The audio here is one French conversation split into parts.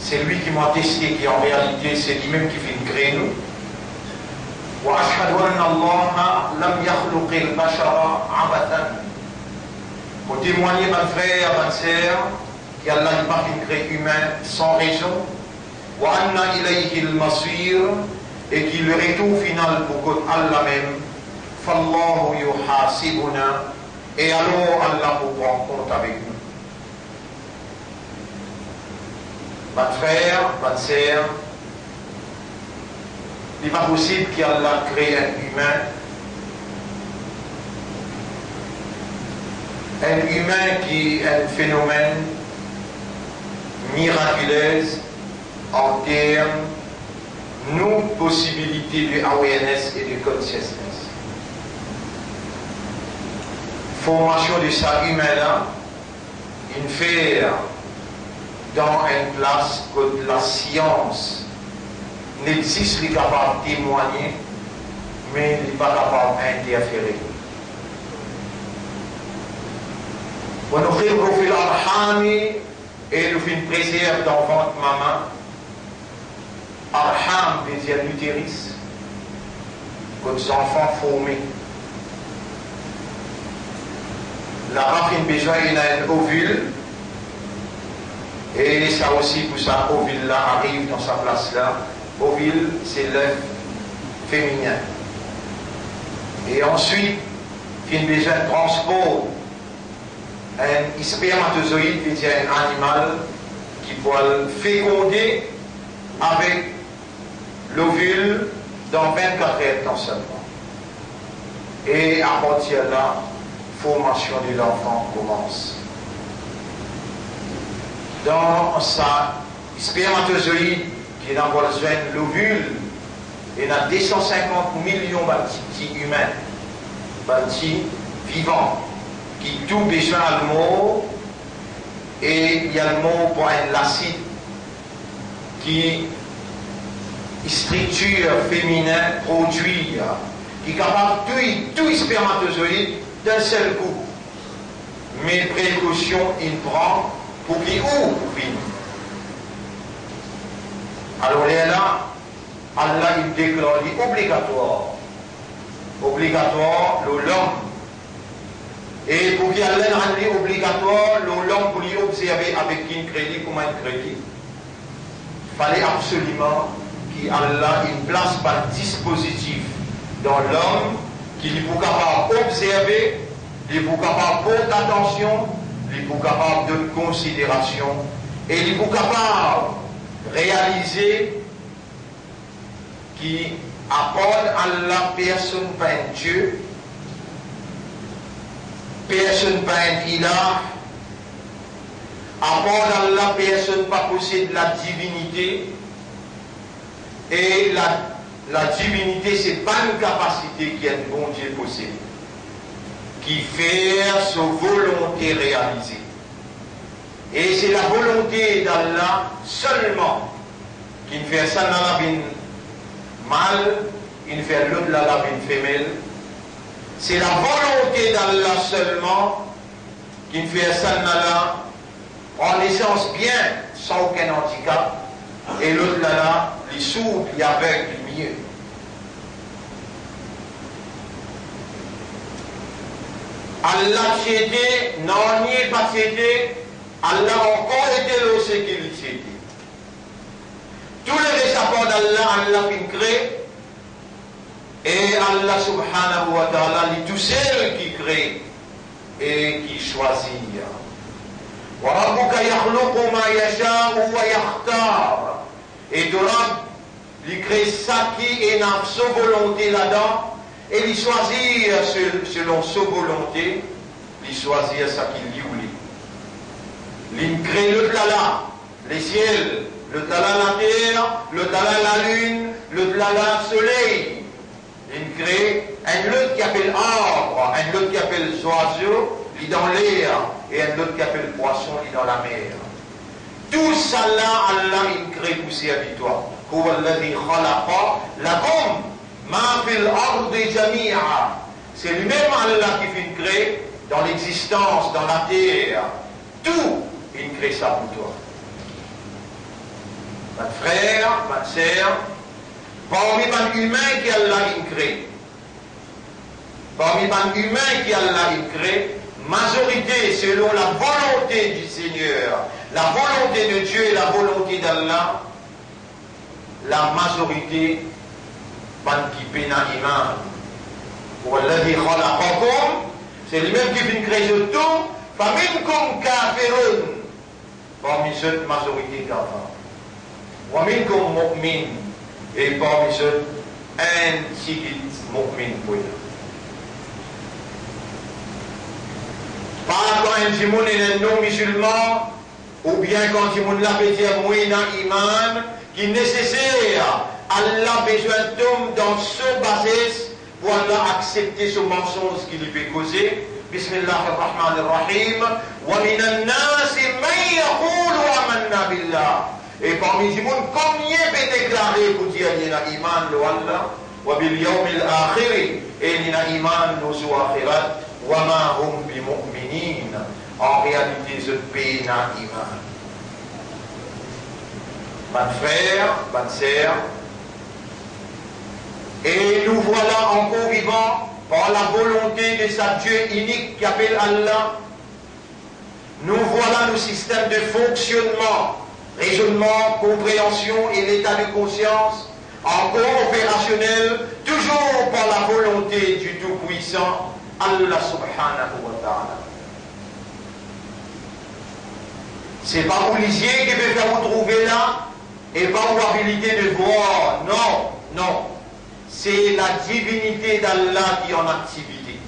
c'est lui qui m'a testé, qui en réalité c'est lui-même qui fait créer nous. وأشهد أن الله لم يخلق البشر عبثا. Pour témoigner, mon frère, ma sœur, qu'Allah n'est pas qu'une créé humain sans raison. وأن إليه المصير, et qu'il le retour final pour Allah même. فالله يحاسبنا, et alors Allah vous prend compte avec nous. Mon frère, ma sœur, il n'est pas possible qu'Allah crée un humain qui est un phénomène miraculeux en termes de possibilités de awareness et de consciousness. Formation de ça humain-là, une fait dans une classe que la science n'existe pas capable de témoigner, mais n'est pas capable d'interférer. On nous fait profil arhami et nous fait une préserve dans votre maman. Arham veut dire l'utérus, comme enfants formés. Là-bas, il besoin d'un ovule. Et ça aussi, pour ça, ovule-là arrive dans sa place-là. Ovule, c'est l'œuf féminin. Et ensuite, il besoin de transport. Un spermatozoïde, c'est-à-dire un animal qui peut féconder avec l'ovule dans 24 heures de temps seulement. Et à partir de là, la formation de l'enfant commence. Dans sa spermatozoïde qui est dans l'ovule, il y a 250 millions de petits humains, petits vivants, qui tout besoin le mot, et il y a le mot pour un l'acide qui structure féminin produit, qui est capable de tout spermatozoïde d'un seul coup. Mais précaution, il prend pour qu'il ouvre. Alors là, Allah il déclare obligatoire l'homme. Et pour qu'il y ait un obligatoire, l'homme pour lui observer avec un crédit comme un crédit, il fallait absolument qu'Allah place par dispositif dans l'homme qui est capable d'observer, il est capable de porter attention, il est capable de considération, et il est capable de réaliser qui apporte à la personne pas un Dieu, personne pas un ilah, apporte à la personne pas possède la divinité, et la divinité c'est pas une capacité qui est un bon Dieu possède, qui fait sa volonté réalisée. Et c'est la volonté d'Allah seulement qui fait ça dans la vie mâle, il fait l'autre dans la vie femelle. C'est la volonté d'Allah seulement qui fait ça dans en essence bien, sans aucun handicap, et l'autre là, les sourds, les aveugles, les mieux. Allah t'aidé, non, n'y pas t'aidé, Allah encore été là ce qu'il t'aidé. Tous les rapports d'Allah, Allah qui crée, et Allah subhanahu wa ta'ala, il est tout seul qui crée et qui choisit. وَرَبُّكَ يَخْلُقُ مَا يَشَاءُ وَيَخْتَارُ. Et Torah, il crée ça qui est dans sa volonté là-dedans, et il choisit selon sa volonté, il choisit ça qu'il dit ou lui. Il crée le tala, les ciels, le tala la terre, le tala la lune, le tala le soleil. Il crée un autre qui appelle arbre, un autre qui appelle oiseau, il dans l'air, et un autre qui appelle poisson, il dans la mer. Tout ça là, Allah il crée pour servitoire. هو الذي خلق لكم ما في الأرض جميعا. C'est lui-même Allah qui fait créer dans l'existence, dans la terre. Tout, il crée ça pour toi. ma frère, ma sœur, parmi les humains qui Allah crée, parmi les humains qui Allah crée, majorité selon la volonté du Seigneur, la volonté de Dieu et la volonté d'Allah, la majorité van qui peine à iman. C'est lui-même qui vient créer tout. Faminkum kafirun. Parmi ceux majorité kafir. Waminkum mu'min. Et parmi ceux un sigit mu'min pour eux. Pas quand un timoun est un non-musulman, ou bien quand timoun l'a fait dire mouina iman, qui est nécessaire, Allah a besoin d'hommes dans ce basis pour Allah accepter ce mensonge qu'il lui fait causer. Bismillahirrahmanirrahim. Wa minan nasi man yaqulu amanna billah. Et parmi les gens, combien peut déclarer pour dire qu'il y a iman le Allah, wa bil yawmil akhir, et il y a iman nos akhirat, wa ma hum bi mu'minin. En réalité, ce pays n'a iman. Bonne frère, bonne sœur, et nous voilà encore vivants par la volonté de sa Dieu unique qui appelle Allah. Nous voilà nos systèmes de fonctionnement, raisonnement, compréhension et l'état de conscience encore opérationnel, toujours par la volonté du Tout-Puissant, Allah subhanahu wa ta'ala. C'est pas vous lisiez qui peut faire vous trouver là, et pas vos habilité de voir. Non, non. C'est la divinité d'Allah qui est en activité.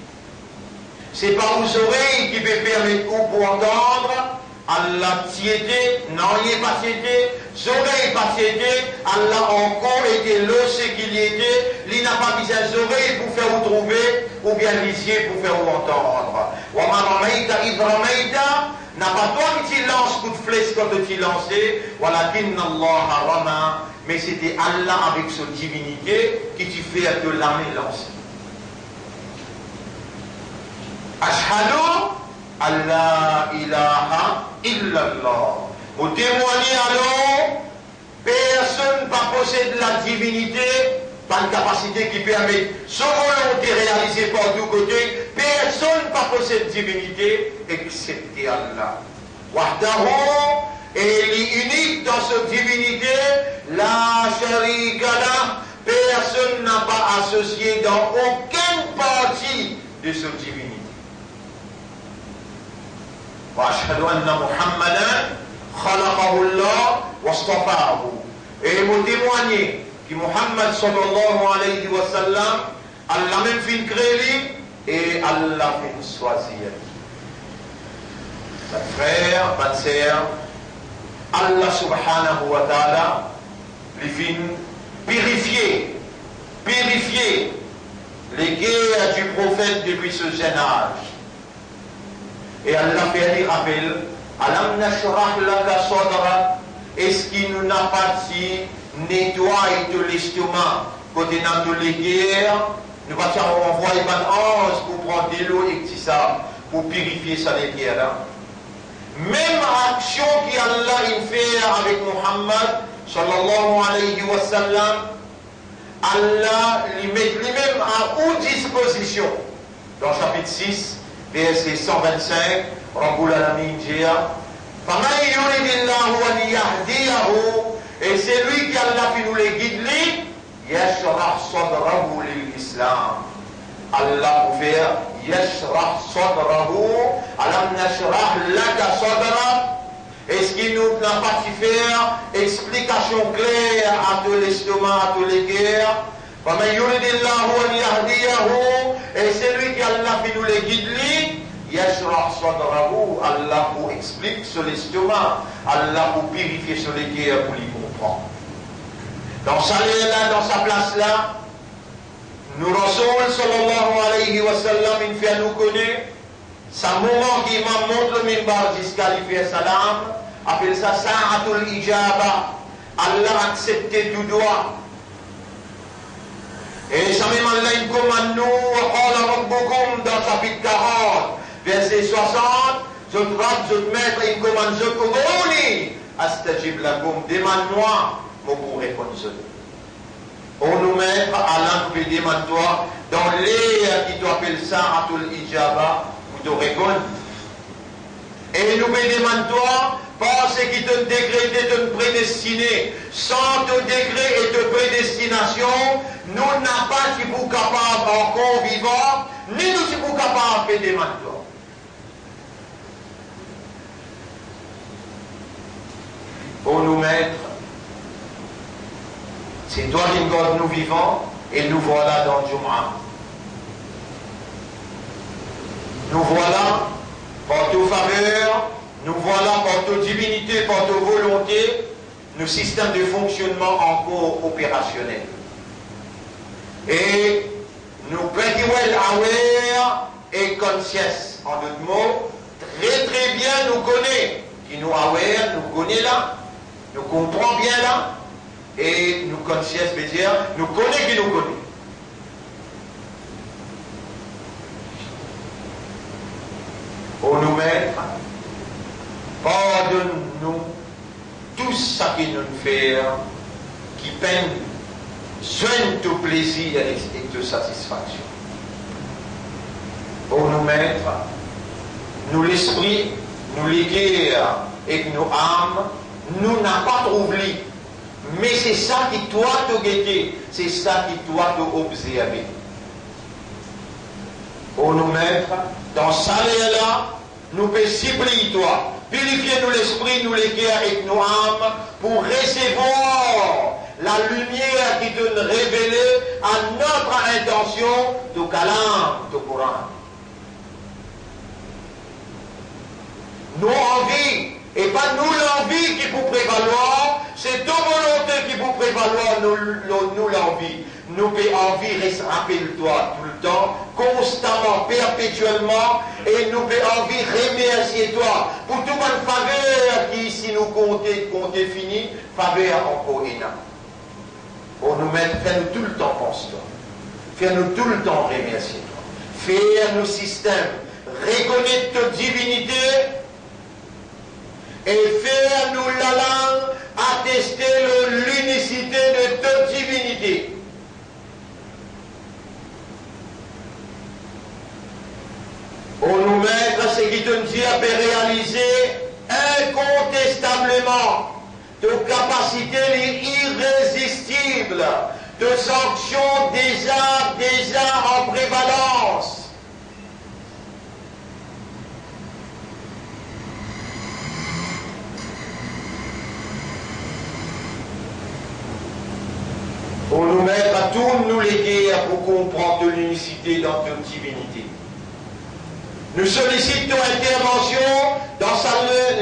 C'est pas vos oreilles qui peut permettre pour entendre. Allah tiété, non, il n'est pas tiété. Oreilles pas tiété. Allah encore était là, ce qu'il y était. Il n'a pas mis ses oreilles pour faire vous trouver, ou bien lisier pour faire vous entendre. Wa ma ramaita id ramaita. N'a pas toi qui t'y lance coup de flèche quand tu t'y lancé, Allah rama, mais c'était Allah avec sa divinité qui t'y fait de l'armée lancer. Ashhadu Allah ilaha illallah. Vous témoignez alors, personne ne possède la divinité, pas une capacité qui permet son volonté réalisée par tous côtés. Personne ne possède divinité excepté Allah. Wahdahu, et il est unique dans cette divinité. La sharika la, personne n'a pas associé dans aucune partie de cette divinité. Wa ashhadu anna Muhammadan khalaqahu Allah wa astafahu. Et vous témoignez que Muhammad sallallahu alayhi wa sallam, Allah même fin créé et Allah fin choisir. Mes frères, mes sœurs, Allah subhanahu wa ta'ala les fin purifier les guerres du prophète depuis ce jeune âge. Et Allah fait un rappel, Alam nashrah laka sadrak, est-ce qu'il nous n'a pas dit nettoie de l'estomac côté de les guerres, nous allons envoyer un ange pour prendre de l'eau et tout ça, pour purifier ça les guerres là. Même action qu'Allah il fait avec Muhammad sallallahu alayhi wa sallam, Allah lui met lui-même à haute disposition. Dans chapitre 6, verset 125, Rabbul Alamin dit فَمَنْ يُرِدِ اللَّهُ أَنْ يَهْدِيَهُ, et c'est lui qui Allah fait nous les guide, يَشْرَحْ صَدْرَهُ لِلْإِسْلَامِ. Allah vous fait يَشْرَحْ صَدْرَهُ أَلَمْ نَشْرَحْ لَكَ صَدْرَكَ. Est-ce qu'il nous n'a pas fait faire explication claire à tout l'estomac, à tous les guerres? فَمَنْ يُرِدِ اللَّهُ أَنْ يَهْدِيَهُ, et c'est lui qui Allah fait nous les guide, Yashrah sadrahu, Allah vous explique sur l'estomac, Allah vous purifie sur les guerres pour les comprendre. Dans sa là, dans sa place là, nous Rasoul sallallahu alayhi wa sallam, il fait à nous connaître, sa moment qui m'a montré le mimbar jusqu'à lui faire salam, appelle ça Sa'atul Ijaba, Allah accepté tout droit. Et ça même Allah il commande nous, wa qala rabbukum dans chapitre 40, verset 60, je frappe, je maître, il commande, je commande, astajib lakum, demande-moi, je pourrai répondre. On nous met à l'un de demande-toi, dans l'air qui t'appelle ça, Atul Ijaba, ou de répondre. Et nous demande-toi, parce qu'il te décrété, te prédestiné, sans te décret et de prédestination, nous n'avons pas si vous capables encore vivant, ni nous si vous capables de demander. Pour nous mettre, c'est toi qui nous vivons, et nous voilà dans Jum'ah. Nous voilà par ta faveur, nous voilà par ta divinité, par ta volonté, nos systèmes de fonctionnement encore opérationnels. Et nous pretty well aware et conscious, en d'autres mots, très très bien nous connaît, qui nous aware, nous connaît là, nous comprend bien là, et nous conscious veut dire, nous connaît qui nous connaît. Pour nous mettre, pardonne-nous tout ce qui nous fait, qui peine, soigne tout plaisir et toute satisfaction. Pour nous mettre, nous l'esprit, nous l'équerre et nos âmes, nous n'avons pas trouvé. Mais c'est ça qui doit te guetter, c'est ça qui doit te observer. Pour nous mettre dans ça là, nous pouvons supplier toi, purifier nous l'esprit, nous l'équerre et nos âmes pour recevoir la lumière qui donne révéler à notre intention du Kalam, du Coran. Nos envies, et pas nous l'envie qui vous prévaloir, c'est ta volonté qui vous prévaloir, nous l'envie. Nous pouvons envie, rappelle-toi tout le temps, constamment, perpétuellement, et nous pouvons envie remercier toi pour toute une faveur qui ici nous compter fini, faveur encore énorme. Pour nous mettre, fais-nous tout le temps pense-toi. Fais-nous tout le temps remercier toi. Fais nos systèmes, reconnaître ta divinité et fais-nous la langue attester l'unicité de ta divinité. Pour nous mettre ce qui te dit à réaliser incontestablement de capacités irrésistibles, de sanctions déjà en prévalence. Pour nous mettre à tous nous les guerres pour comprendre l'unicité dans notre divinité. Nous sollicitons intervention dans sa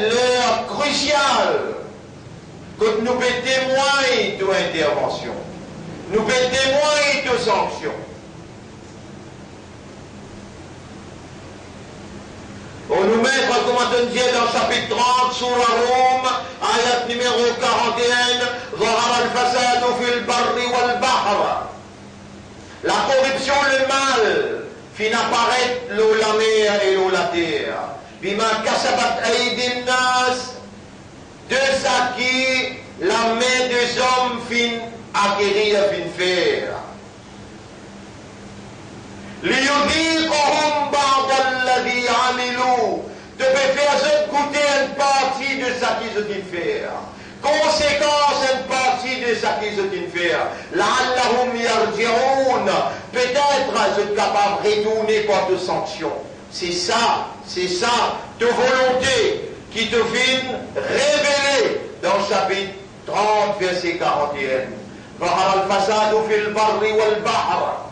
l'heure cruciale que nous pouvons témoigner de intervention. Nous pouvons témoigner de sanctions. On nous met, comme on dit dans le chapitre 30, sur la Rome, ayat numéro 41, ظهر الفساد في البر والبحر. La corruption, le mal, fit apparaître l'eau, la mer et l'eau, la terre. Bima kasabat aydin nas, de ça qui la main des hommes fin acquérir, fin faire. ليذيقهم بعض الذي عملوا, de faire goûter une partie de ça qu'ils ont fait. Conséquence, une partie de ça qu'ils ont fait. لعلهم يرجعون, peut-être sont capables de retourner par de sanctions. C'est ça, de volonté qui te vient révéler dans le chapitre 30, verset 41. ظهر الفساد في البر والبحر.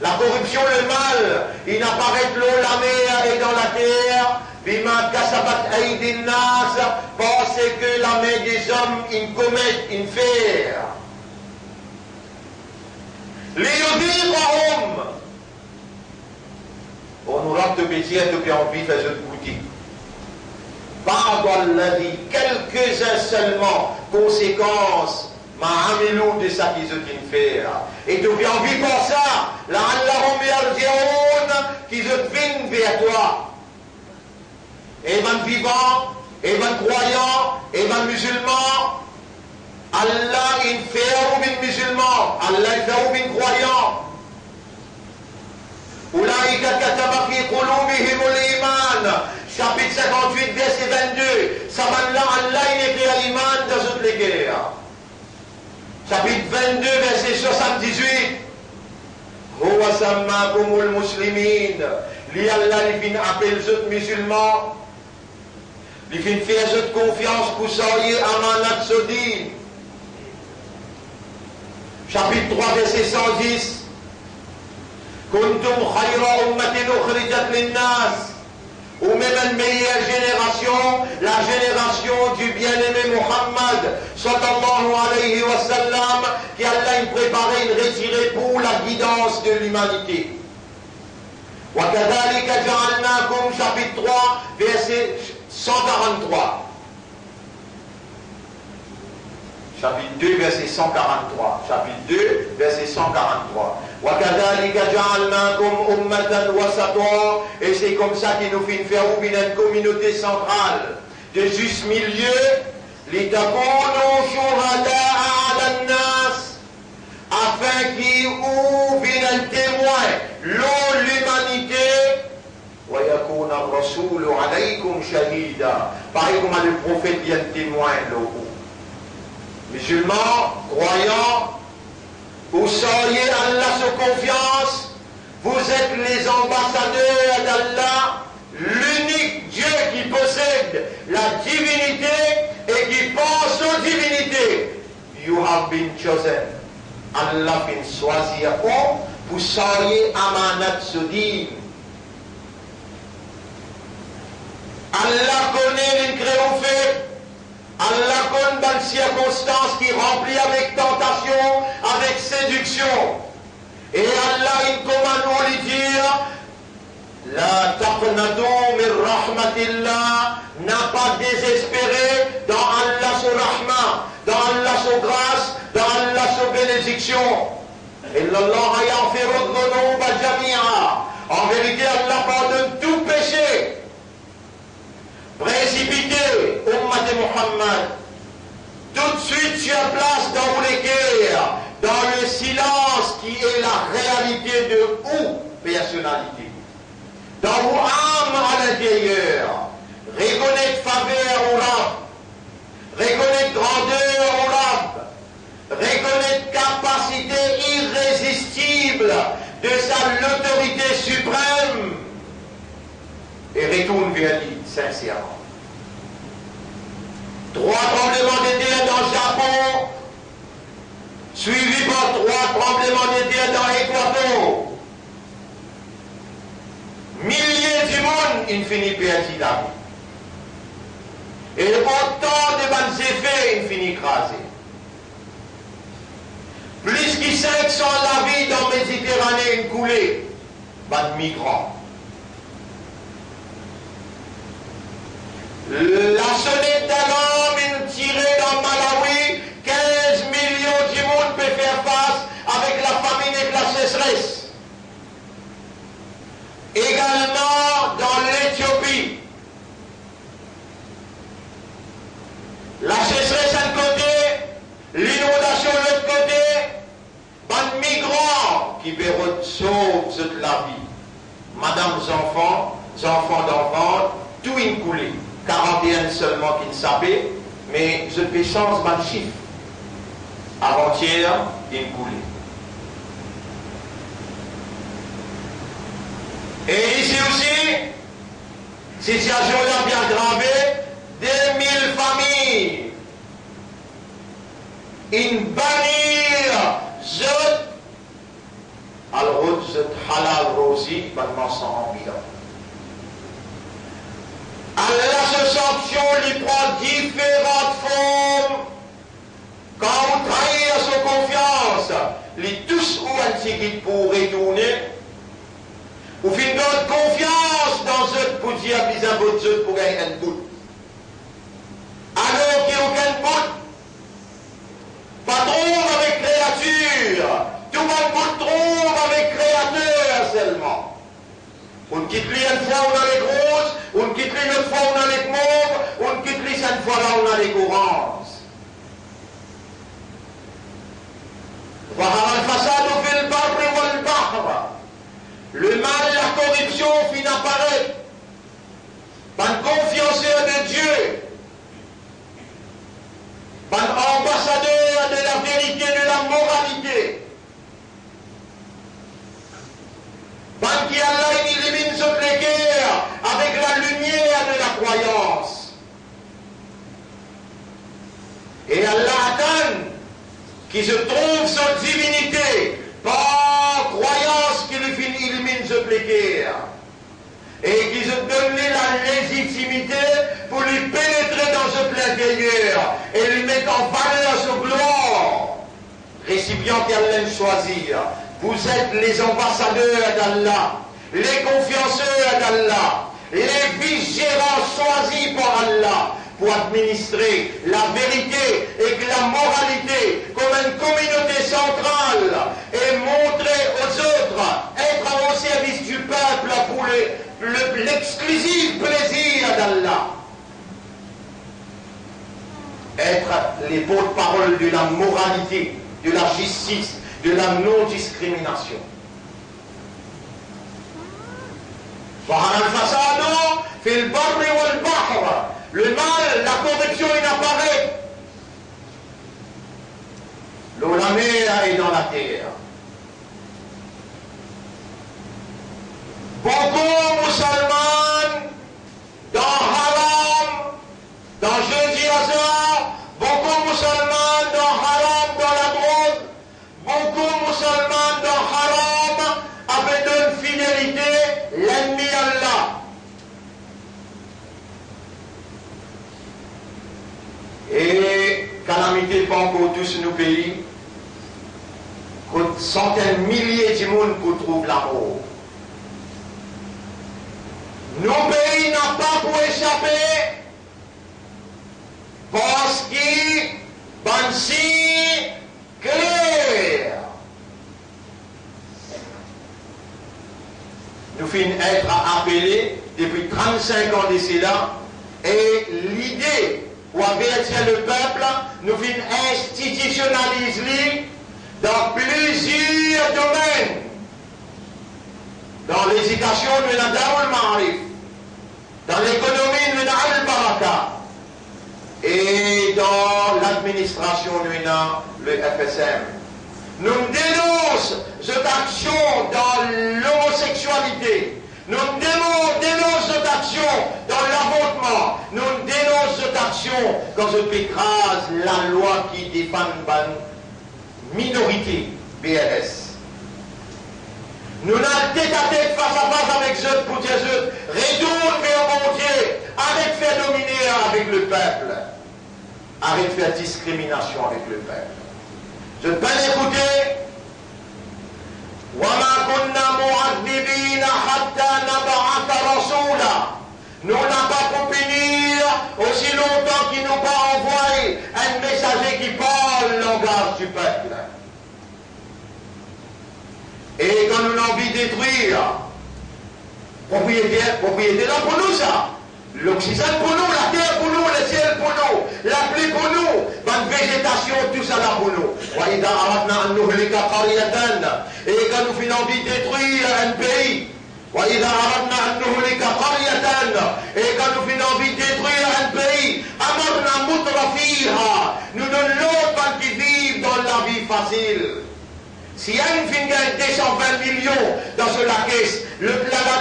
La corruption, le mal, il n'apparaît que l'eau, la mer et dans la terre, bima kasabat aydin nas, parce que la main des hommes, ils commettent, ils font. Liyudhiqahum. On nous rend de plaisir, de bien envie, faire ce boutique. Pardon la vie, quelques-uns seulement, conséquences, ma'amilou de ça qu'ils ont fait. Et tu viens vivre pour ça, la'allahum yarji'un, qu'ils viennent vers toi. Et même vivant, et van croyant, et van musulman, Allah in fait bin musulman, Allah fait bin croyant. Oulaïka kataba fi qulubihimul iman. Chapitre 58, verset 22. Samanla Allah il écrit à l'iman dans toutes les guerres. Chapitre 22, verset 78. Huwa sammakumul muslimin. Li Allah il vient appeler les autres musulmans. Il vient faire cette confiance pour soyez amanat sodin. Chapitre 3, verset 110. Kuntum khayra ummatin ukhrijat linnas. Ou même une meilleure génération, la génération du bien-aimé Muhammad, sallallahu alayhi wa sallam, qui Allah a préparé une retirée pour la guidance de l'humanité. Wa kadhalika ja'alnakum, chapitre 3, verset 143. Chapitre 2, verset 143. Chapitre 2, verset 143. وَكَذَلِكَ جَعَلْنَاكُمْ أُمَّةً وَسَطًا. Et c'est comme ça qu'il nous fait faire une communauté centrale de juste milieu. لِتَكُونُوا شُهَدَاءَ عَلَى النَّاسِ. Afin qu'il ouvre un témoin l'humanité. وَيَكُونَ الرَّسُولُ عَلَيْكُمْ شَهِيدًا. Pareil comme le prophète il y a un témoin là. Musulmans, croyants, vous soyez Allah sous confiance, vous êtes les ambassadeurs d'Allah, l'unique Dieu qui possède la divinité et qui pense aux divinités. You have been chosen. Allah bin choisi vous soyez amanat sodin. Allah connaît les créoufés. Allah connaît dans les circonstances qui remplit avec tentation, avec séduction. Et Allah, il commande nous lui dire, la taqnatu min rahmatillah, n'a pas désespéré dans Allah son rahma, dans Allah son grâce, dans Allah son bénédiction. Illallah yaghfiru dhunuba jami'a. En vérité, Allah pardonne tout péché. Précipité, Ummat Muhammad, tout de suite sur place dans les guerres, dans le silence qui est la réalité de ou personnalité. Dans vos âmes à l'intérieur, reconnaître faveur au Rab, reconnaître grandeur au Rab, reconnaître capacité irrésistible de sa l'autorité suprême et retourne vers lui sincèrement. 3 tremblements de terre dans le Japon, suivis par 3 tremblements de terre dans l'Équateur. Milliers du monde, il finit perdu la vie. Et autant de bons effets, il finit écrasé. Plus que 500 la vie dans la Méditerranée, une coulée, de migrants. La sonnette d'alarme est tirée dans Malawi, 15 millions du monde peut faire face avec la famine et la sécheresse. Également dans l'Éthiopie. La sécheresse d'un côté, l'inondation de l'autre côté, des migrants qui verront sauver la vie. Madame, enfants d'enfants, tout est coulé. 41 seulement qui ne savaient, mais je fais chance dans le chiffre. Avant-hier, il coulé. Et ici aussi, situation là bien gravée, 2000 familles. Une bannière, alors halal rosi, maintenant sans ambiance. Allah se sanction lui prend différentes formes. Quand on trahit à sa confiance, les tous ou un petit pour retourner, ou fin d'autres confiance dans eux pour dire bis un bout de pour gagner un bout. Alors qu'il n'y a aucun bout, pas trouve avec créature, tout le monde trouve avec créateur seulement. On quitte lui une fois on a les grosses, on quitte lui une fois on a les mauves, on quitte cette fois-là on a les courances. Le mal, la corruption finit apparaître. Pas de confianceur de Dieu. Pas d'ambassadeur de la vérité, de la moralité. Pas qui Allah illumine ce précaire avec la lumière de la croyance. Et Allah attend qui se trouve sa divinité par croyance qui lui illumine ce précaire. Et qui se donne la légitimité pour lui pénétrer dans ce plein intérieur et lui mettre en valeur ce gloire. Récipient qu'Allah choisir. Vous êtes les ambassadeurs d'Allah, les confianceurs d'Allah, les vigérants choisis par Allah pour administrer la vérité et la moralité comme une communauté centrale et montrer aux autres, être au service du peuple pour l'exclusif plaisir d'Allah. Être les porte-parole de la moralité, de la justice, de la non-discrimination. Le mal, la corruption, il apparaît. L'eau, la mer est dans la terre. Beaucoup musulmans dans haram, dans jeudi hasard, beaucoup musulmans dans haram, dans la drogue, beaucoup musulmans dans haram, avec une fidélité, l'ennemi Allah. Et calamité pas encore tous nos pays, centaines, milliers de monde pour trouver l'amour. Nos pays n'ont pas pour échapper parce qu'ils sont si clairs. Nous finissons être appelés depuis 35 ans d'ici là et l'idée pour avertir le peuple, nous finissons institutionnaliser dans plusieurs domaines. Dans l'éducation, nous avons le Ma'arif. Dans l'économie, nous avons le Baraka. Et dans l'administration, nous avons le FSM. Nous dénonçons cette action dans l'homosexualité. Nous dénonçons cette action dans l'avortement. Nous dénonçons cette action quand je écrase la loi qui défend une minorité BRS. Nous n'avons tête-à-tête face à face avec eux pour dire eux, retourne vers mon Dieu, arrête de faire dominer avec le peuple, arrête de faire discrimination avec le peuple. Je peux l'écouter. Nous n'avons pas pu punir aussi longtemps qu'ils n'ont pas envoyé un messager qui parle le langage du peuple. Et quand nous avons envie de détruire, propriété là pour nous ça. L'oxygène pour nous, la terre pour nous, le ciel pour nous, la pluie pour nous, la végétation, tout ça là pour nous. Et quand nous finissons envie de détruire un pays, et quand nous finissons envie de détruire un pays, nous donnons l'autre qui vivent dans la vie facile. Si un gagne 220 millions dans la caisse, le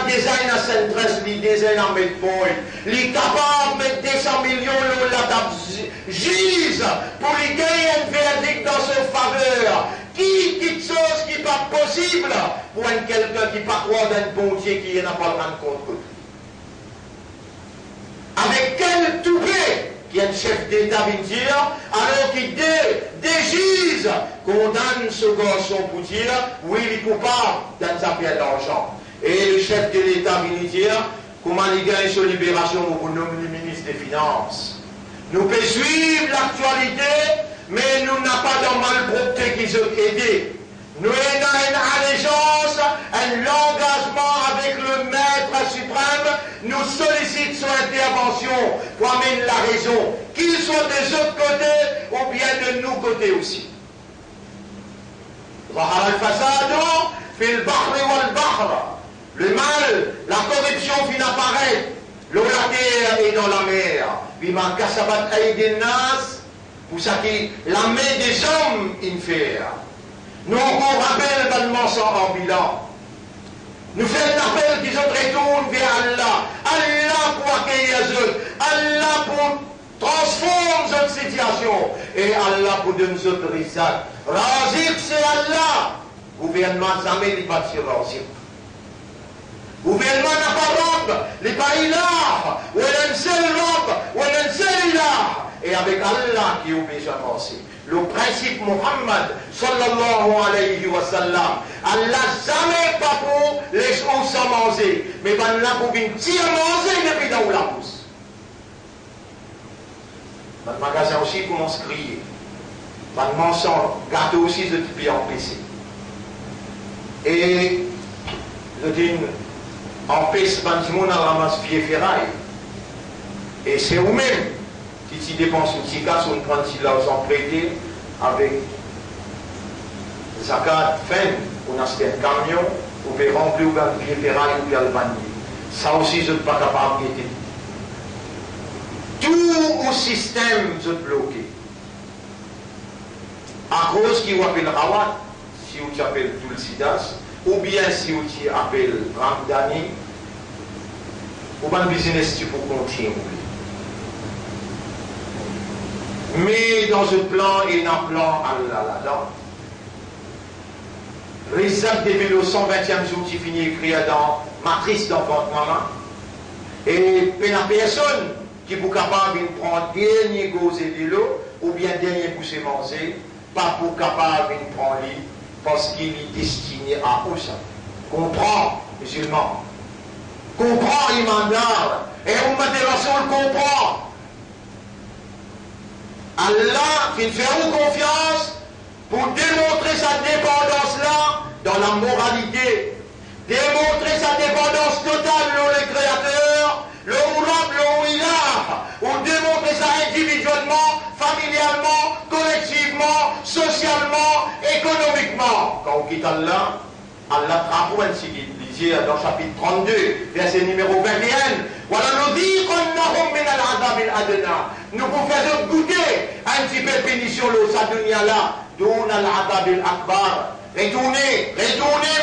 design à Centres, le design à Medpoint, il est capable de mettre 200 millions la gise pour lui gagner un verdict dans sa faveur. Qui quelque chose qui n'est pas possible pour quelqu'un qui ne pas croire d'un bon Dieu qui n'a pas le rendre compte. Avec quel toupet qui est un chef d'État vient dire, alors qu'il dégise, condamne ce garçon pour dire, oui, il est coupable dans sa paix d'argent. Et le chef de l'État vient dire, comment il gagne sa libération pour nommer le ministre des Finances. Nous pouvons suivre l'actualité, mais nous n'avons pas de malpropreté qui sont aidés. Nous avons une allégeance, un engagement avec le Maître suprême nous sollicitent son intervention pour amener la raison, qu'il soit des autres côtés ou bien de nos côtés aussi. ظهر الفساد في البحر والبحر. Le mal, la corruption finit apparaître. L'eau, la terre est dans la mer. Bima kasabat aydin nas, pour ça qui la main des hommes in faire. Nous on rappelle dans le mensonge en bilan. Nous faisons l'appel qu'ils ont retourné vers Allah. Allah pour accueillir eux. Allah pour transformer notre situation. Et Allah pour donner notre risade. Razir c'est Allah. Gouvernement jamais n'est pas sur Razir. Gouvernement n'a pas robe, n'est pas ilah. Ou elle a une seule robe, ou elle a une seule ilah. Et avec Allah qui oblige à penser. Le principe Muhammad sallallahu alayhi wa sallam, Allah jamais pas pour les choses sans manger, mais ben là pour une tire manger depuis dans la pousse. Notre magasin aussi commence à crier. Notre mensonge, gâteau aussi de type en PC. Et je dis, en PC, ben tout le monde a ramassé pied ferraille. Et c'est vous-même. Si tu dépenses une petite casse ou une prendre si l'argent prêté avec zakat fin, on a acheté un camion, on peut remplir ou bien le pied ferraille ou bien le panier. Ça aussi, je ne suis pas capable d'aider. Tout le système est bloqué. À cause qui vous appelle Rawat, si vous appelle Tulsidas, ou bien si vous appelle Ramdani, ou bien le business tu peux continuer. Mais dans ce plan, il y a un plan Allah là-dedans. Récap des vélos 120e jour qui finit écrit dans Matrice d'enfant de maman. Et la personne qui est capable de prendre dernier gauze et vélo, ou bien dernier poussé manger, pas pour capable de prendre lui, parce qu'il est destiné à où ça. Comprends, musulman. Comprends, imandar. Et on m'a dit, on le comprend. Allah qui fait vous confiance pour démontrer sa dépendance là dans la moralité, démontrer sa dépendance totale dans le Créateur, le Ourab, le Ouilah, ou démontrer ça individuellement, familialement, collectivement, socialement, économiquement. Quand on quitte Allah, Allah travaille ainsi qu'il disait dans le chapitre 32, verset numéro 21. Voilà nous dit qu'on nous vous faisons goûter un petit peu de pénition l'eau, sa dunya là, d'où al-adab al-akbar. Retournez,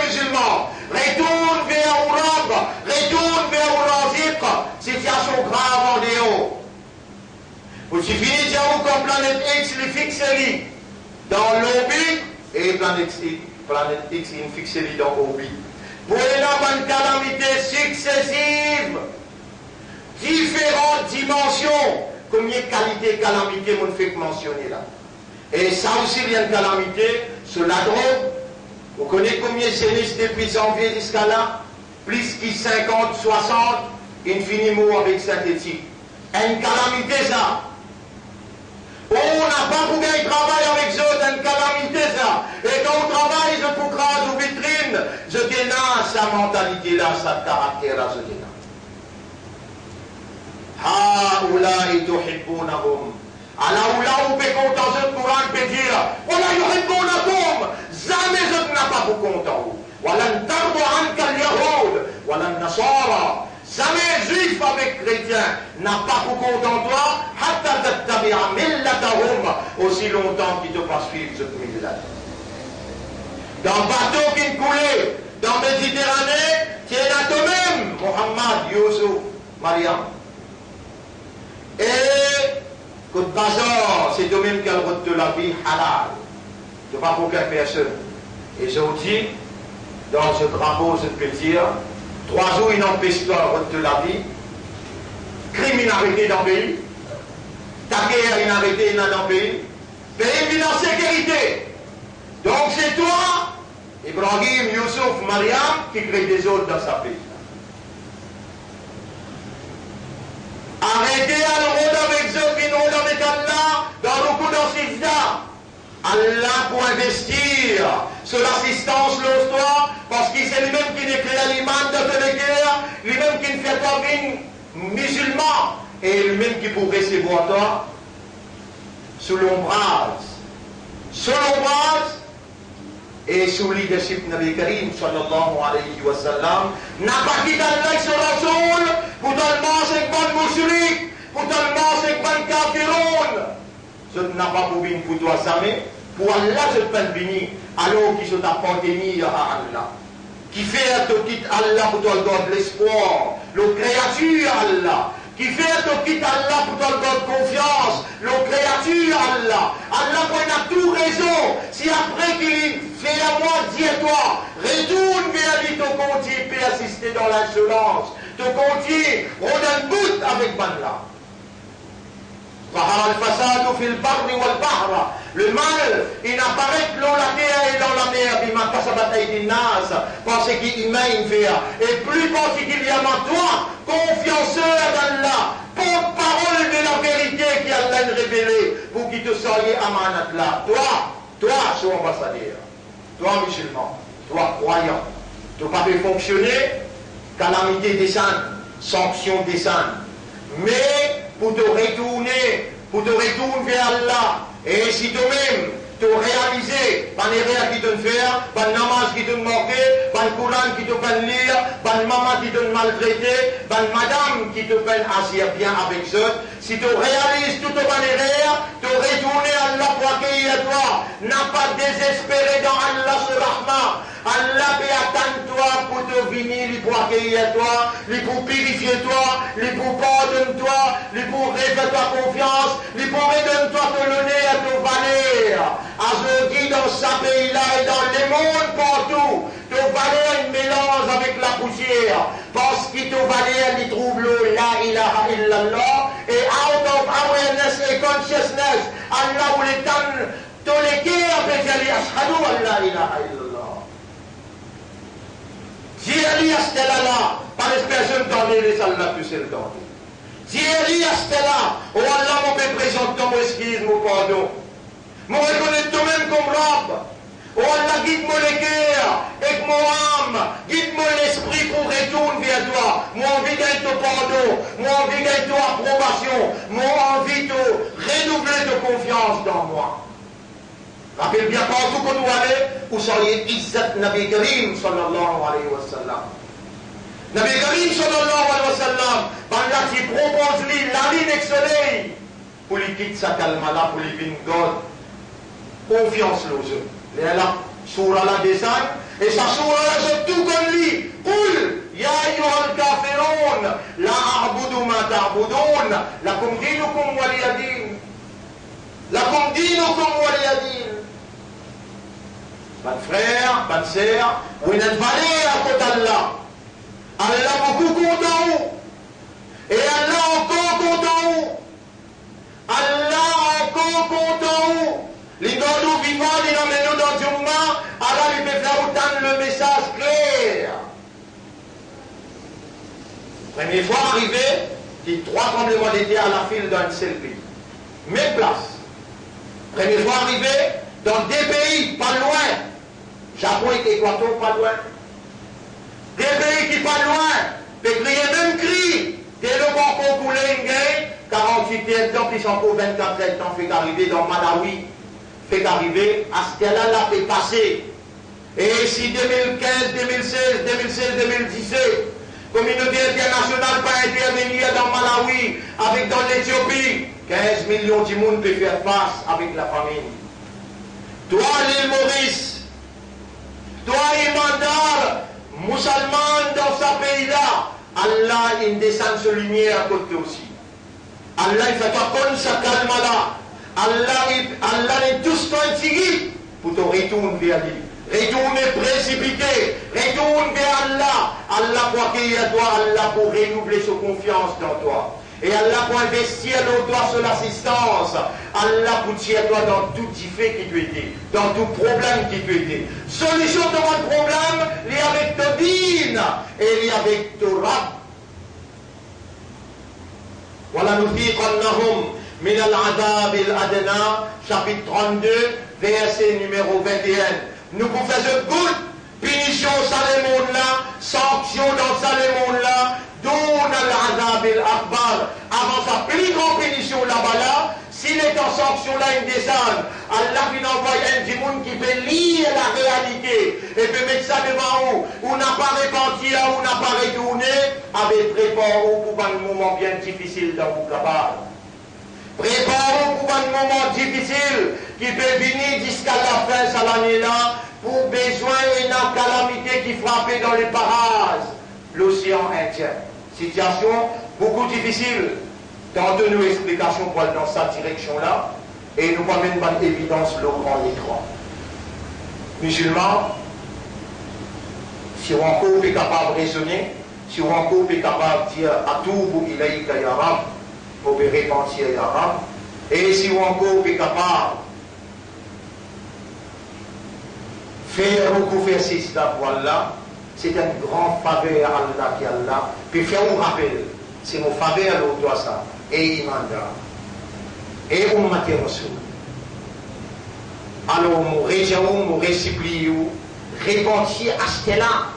musulmans, retourne vers Ourab, retourne vers Ouraziq, situation grave en déo. Vous suffit de comme planète X, les fixeries dans l'orbite, et planète X, une fixerie dans l'orbite. Pour une calamité successive, différentes dimensions, combien de qualités de calamité on fait mentionner là. Et ça aussi, il y a une calamité sur la drogue. Vous connaissez combien c'est depuis janvier jusqu'à là? Plus que 50, 60, infiniment avec synthétique. Une calamité ça. On n'a pas pour gagner travail avec eux, une calamité ça. Et quand on travaille, je peux craser aux vitrines, je dénonce sa mentalité là, sa caractère là, je dénonce. هؤلاء تحبونهم على هؤلاء بكونتهم القرآن بيدير ولا يحبونكم jamais je n'ai pas vous content ولن ترضى عنك اليهود ولا النصارى jamais juif avec chrétien n'a pas vous content toi حتى تتبع ملتهم aussi longtemps qu'ils te fassent suivre ce mille-là. Dans le bateau qui coulait dans la Méditerranée, qui est là toi-même, Mohammed, Youssouf, Mariam. Et que bazar, c'est de même qu'elle route de la vie halal. De pas pour aucune personne. Et je vous dis, dans ce drapeau, je peux dire, 3 jours, il n'empêche pas la route de la vie. Criminalité dans le pays. Taquer, il arrêté dans le pays. Pays mis en sécurité. Donc c'est toi, Ibrahim, Youssouf, Mariam, qui crée des autres dans sa pays. Arrêtez à le rôle avec eux qui nous avec Allah dans le coup d'Assisda. Allah pour investir sur l'assistance de toi, parce qu'il c'est lui-même qui déclare l'imam de la guerre, lui-même qui ne fait pas venir musulman, et lui-même qui pour recevoir toi sous l'ombrage. Sous l'ombrage et sous le leadership de Nabi Karim sallallahu alayhi wa sallam, n'a pas quitté Allah sur la zone pour tellement c'est bon musulman, pour tellement c'est bon kafiron. Je n'ai pas pour venir pour toi jamais, pour Allah je peux venir, alors qui se t'appartenir à Allah. Qui fait te quitte Allah pour toi donner l'espoir, le créature Allah. Qui fait te quitte Allah pour toi donner confiance, le créature Allah. Allah a tout raison. Si après qu'il fait à moi, dis-toi, retourne vers lui, ton continue persister dans l'insolence, ton continue, on donne bout avec Banla. Le mal, il apparaît dans la terre et dans la mer, parce qu'il mène vers. Et plus particulièrement toi, confianceur d'Allah, porte-parole de la vérité qui a révélé pour qu'il te soyez amanat là. Toi, son ambassadeur, toi musulman, toi croyant, tu n'as pas pu fonctionner, calamité descend, sanction descend. Mais pour te retourner vers Allah, et si toi-même te réaliser, par les réels qui te faire, par le namaz qui te manquer, par le Coran qui te peine lire, par le maman qui te maltraiter, par le madame qui te peine assis bien avec eux, si tu réalises toutes les réels, te retourner à Allah pour accueillir toi, n'a pas désespéré dans Allah ce rahma. Allah peut attendre toi pour te venir, pour accueillir toi, pour purifier toi, pour pardonner toi, pour révéler toi confiance, pour redonner toi ton honneur à ton valeur. Aujourd'hui dans ce pays-là et dans le monde partout, ton valeur il mélange avec la poussière. Parce que ton valeur il trouve le la ilaha illallah et out of awareness et consciousness, Allah voulait t'en tolérer avec Ali ashhadu an la ilaha illallah. Si Elias était là, par l'expression d'enlever les Allah plus c'est le temps. Si Elias était là, oh Allah mon peut présenter mon excuse, mon pardon. Mon reconnaître toi-même comme Rab. Oh Allah guide-moi le cœur, et mon âme, guide-moi l'esprit pour retourner vers toi. Moi envie d'être ton pardon, moi envie d'être ton approbation, moi envie de renouveler de confiance dans moi. Rappelle bien partout qu'on doit aller, où soyez Izzat Nabi Karim sallallahu alayhi wa sallam. Nabi Karim sallallahu alayhi wa sallam, pendant qu'il propose lui la ligne avec soleil, pour lui quitter sa calme là, pour lui venir God, confiance aux eux. La sourate la descend, et sa sourate c'est tout comme lui. Qul, ya ayyuhal kafirun, la a'budu ma ta'budun, lakum dinukum waliyadin. Lakum dinukum waliyadin. Bonne frère, bonne sœur, vous n'êtes pas à côté d'Allah. Allah beaucoup content. Et Allah encore content. Allah encore content. Les gars vivants, les emmènent dans Jumma, Allah il peut faire autant le message clair. Première fois arrivé, il 3 tremblements de terre à la file d'un seul pays. Même place. Première fois arrivé, dans des pays pas loin. Japon et Équateur pas loin. Des pays qui pas loin, peut crier même cri. Dès le bon qu'on voulait une guerre, 48 ans, puis encore 24 ans, fait qu'arriver dans Malawi, fait qu'arriver, à ce là là peut passer. Et si 2015, 2016, 2017, communauté internationale pas intervenir dans Malawi, avec dans l'Éthiopie, 15 millions de monde peut faire face avec la famine. Toi, l'île Maurice, toi, Imandar, musulman dans ce pays-là, Allah, il descend sur lumière à côté aussi. Allah, il fait pas comme ça, calme-là. Allah est tout fatigué pour te retourner vers lui. Retourner précipité, retourne vers Allah. Allah pour accueillir toi, Allah pour renouveler sa confiance dans toi. Et Allah pour investir dans toi sur l'assistance. Allah pour tirer toi dans tout défi qui tu étais, dans tout problème qui tu étais. Solution de votre problème, il est avec ton din et il est avec ton Rab. Voilà nous dit qu'on من العذاب الأدنى chapitre 32, verset numéro 21. Nous pouvons faire une goutte, punition dans le monde là, sanction dans ce monde là, dont l'azab al-akbar. Avant sa plus grande punition là-bas là, s'il est en sanction là, une descente, Allah vient envoyer un démon qui peut lire la réalité et peut mettre ça devant vous. Ou n'a pas repenti là, ou n'a pas retourné, avec préparez-vous pour un moment bien difficile dans vos capables. Préparez-vous pour un moment difficile qui peut venir jusqu'à la fin de l'année-là pour besoin d'une calamité qui frappe dans les parages, l'océan Indien. Situation beaucoup difficile. Tantôt nous explications pour aller dans cette direction-là et nous pas mettre une évidence le grand écran. Musulmans, si on encore est capable de raisonner, si on encore est capable de dire à tout vous il est arabe, pour repentir arabe, et si on encore est capable de faire recouvrir ces là, c'est une grande faveur à Allah qui est Allah. Puis faire un rappel, c'est mon faveur à l'autre ça. Et Imanda. Et on m'a reçu. Alors, mon réjouis, mon réciplie, repentir à ce là.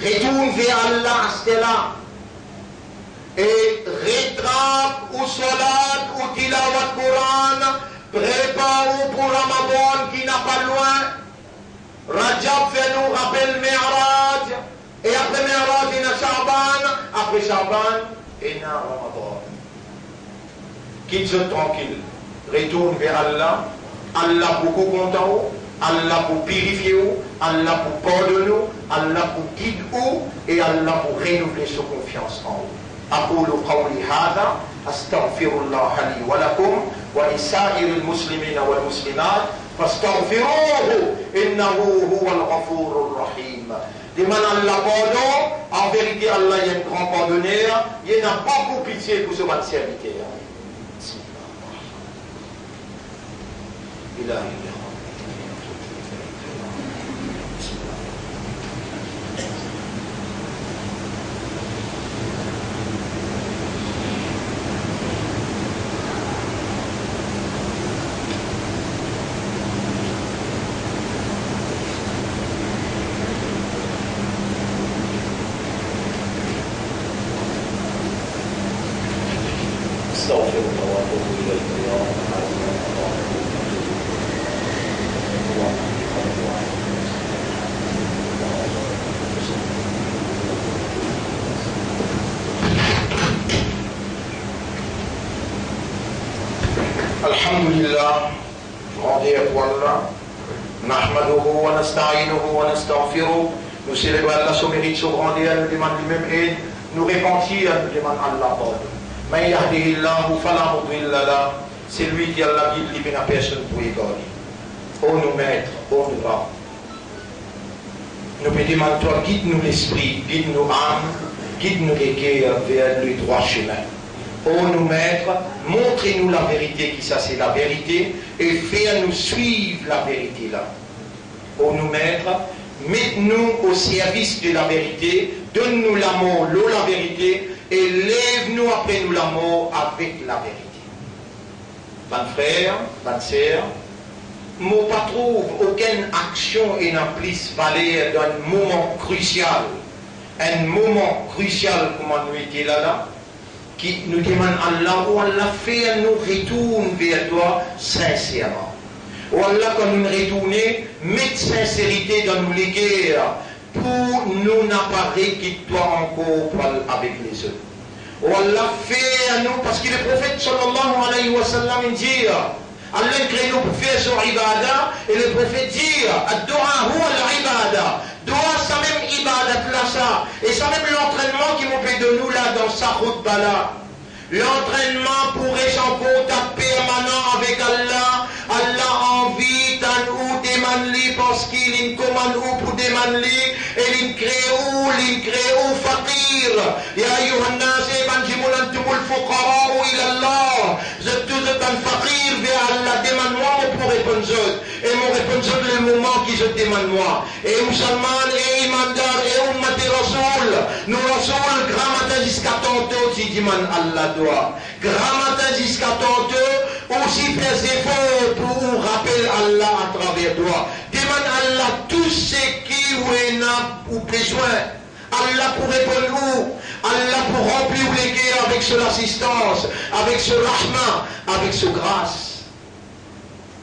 Retourne vers Allah à ce là. Et rétrape ou salat ou tilawat Coran, prépare pour Ramadan qui n'a pas loin. Rajab fait nous rappel Mi'raj, et après Mi'raj il y a Shaban, après Shaban il y a Ramadan. Quitte-se tranquille, retourne vers Allah, Allah beaucoup content, Allah pour purifier, Allah pour pardonner, Allah pour guider et Allah pour renouveler sa confiance en vous. أقول قولي هذا أستغفر الله لي ولكم ولسائر المسلمين والمسلمات فاستغفروه إنه هو الغفور الرحيم. Demande Allah pardon, en vérité Allah est un grand pardonneur, il n'a pas beaucoup pitié pour ce votre serviteur. Alhamdulillah, grandeur pour Allah, nahmaduhu wa nasta'inuhu wa nastaghfiruh, nous célébrons Allah son mérite, son grandeur, nous demandons lui-même aide, nous repentir, nous demandons Allah pardon. Man yahdihillahu fala mudilla lahu, c'est lui qui a la guide, il n'y a personne pour égaler. Oh nous maîtres, oh nous va. Nous te demandons toi, guide-nous l'esprit, guide-nous âme, guide-nous les cœurs vers le droit chemin. Oh nous maîtres, montrez-nous la vérité qui ça c'est la vérité et faites-nous suivre la vérité là. Oh nous maîtres, mettez-nous au service de la vérité, donne-nous l'amour, l'eau la vérité et lève-nous après nous l'amour avec la vérité. Bonne frère, bonne sœur, moi pas trouve aucune action et n'a plus valeur dans un moment crucial comme nous étions là. Qui nous demande Allah, ou Allah fait nous retourner vers toi sincèrement. Ou Allah, quand nous retournons, mette sincérité dans nos guerres pour nous n'apparaître que toi encore avec les autres. Ou Allah fait nous, parce que le prophète sallallahu alayhi wa sallam dit, Allah crée nous pour faire son ibadah, et le prophète dit, ad-du'a huwa al-ibadah. Doa ça même ibadat là ça. Et ça même l'entraînement qui m'ont fait de nous là dans sa route là. L'entraînement pour être en contact permanent avec Allah. Allah envie d'un ou des manli parce qu'il commande ou pour des manli. Et il crée ou fakir. Ya ayyuhannas ebanjimul antumul fuqara ou ilallah. Je tous un fakir vers Allah. Demande-moi pour répondre. Et mon réponse le moment qui je demande moi. Et musulman et imandar et ummati rasoul. Nous recevons le grand matin jusqu'à tantôt, si dit man Allah doit. Grand matin jusqu'à tantôt, aussi faire des efforts pour nous rappeler Allah à travers toi. Demande Allah tout ce qui vous a ou besoin. Allah pour répondre nous. Allah pour remplir les cœurs avec son assistance, avec son rahma, avec son grâce.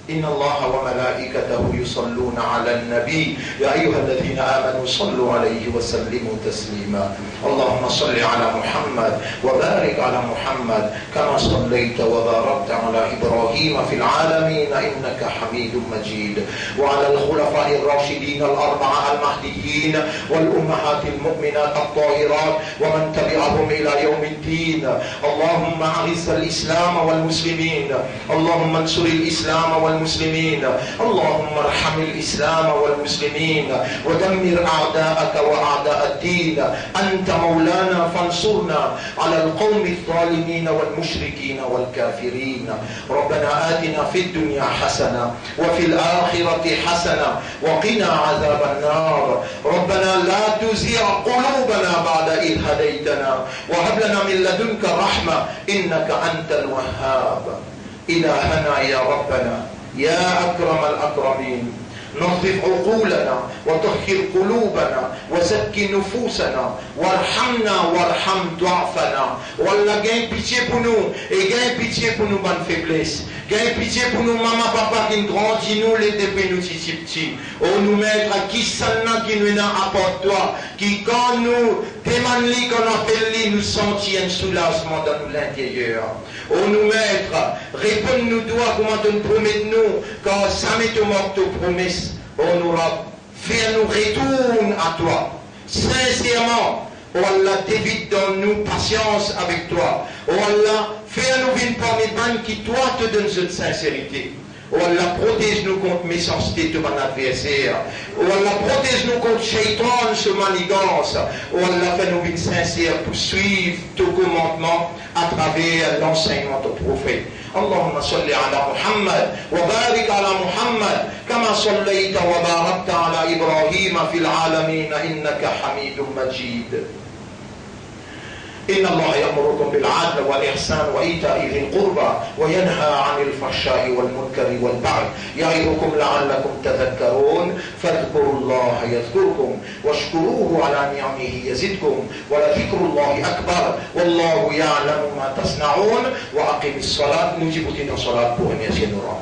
إن الله وملائكته يصلون على النبي يا أيها الذين آمنوا صلوا عليه وسلموا تسليما اللهم صل على محمد وبارك على محمد كما صليت وباركت على إبراهيم في العالمين إنك حميد مجيد وعلى الخلفاء الراشدين الأربعة المهديين والأمهات المؤمنات الطاهرات ومن تبعهم إلى يوم الدين اللهم أعز الإسلام والمسلمين اللهم انصر الإسلام والمسلمين اللهم ارحم الإسلام والمسلمين ودمر أعداءك وأعداء الدين أنت مولانا فانصرنا على القوم الظالمين والمشركين والكافرين ربنا آتنا في الدنيا حسنة وفي الآخرة حسنة وقنا عذاب النار ربنا لا تزغ قلوبنا بعد إذ هديتنا وهب لنا من لدنك رحمة إنك أنت الوهاب إلهنا يا ربنا يا أكرم الأكرمين نظف عقولنا وطهر قلوبنا وزكي نفوسنا وارحمنا وارحم ضعفنا والله gagne pitié pour nous et gagne pitié pour nous bonne faiblesse gagne pitié pour nous maman papa qui grandit nous les depuis nous petits oh nous maître qui s'en qui nous apporte toi qui quand nous demande lui qu'on appelle lui nous sentit un soulagement dans l'intérieur oh nous maître réponds-nous toi comment tu nous promets nous quand ça met au mort te promesse oh nous Rab fais-nous retourne à toi sincèrement oh Allah débite dans nous patience avec toi oh Allah fais-nous venir parmi les qui toi te donne cette sincérité oh Allah protège-nous contre méchanceté de mon adversaire oh Allah protège-nous contre shaitan ce manigance oh Allah fais-nous venir sincère pour suivre ton commandement à travers l'enseignement de ton prophète اللهم صل على محمد وبارك على محمد كما صليت وباركت على إبراهيم في العالمين إنك حميد مجيد إن الله يأمركم بالعدل والإحسان وإيتاء ذي القربى وينهى عن الفحشاء والمنكر والبغي يعظكم لعلكم تذكرون فاذكروا الله يذكركم واشكروه على نعمه يزدكم ولذكر الله أكبر والله يعلم ما تصنعون وأقم الصلاة نجيب لنا صلاة بوهم يا نورا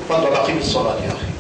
تفضل أقم الصلاة يا أخي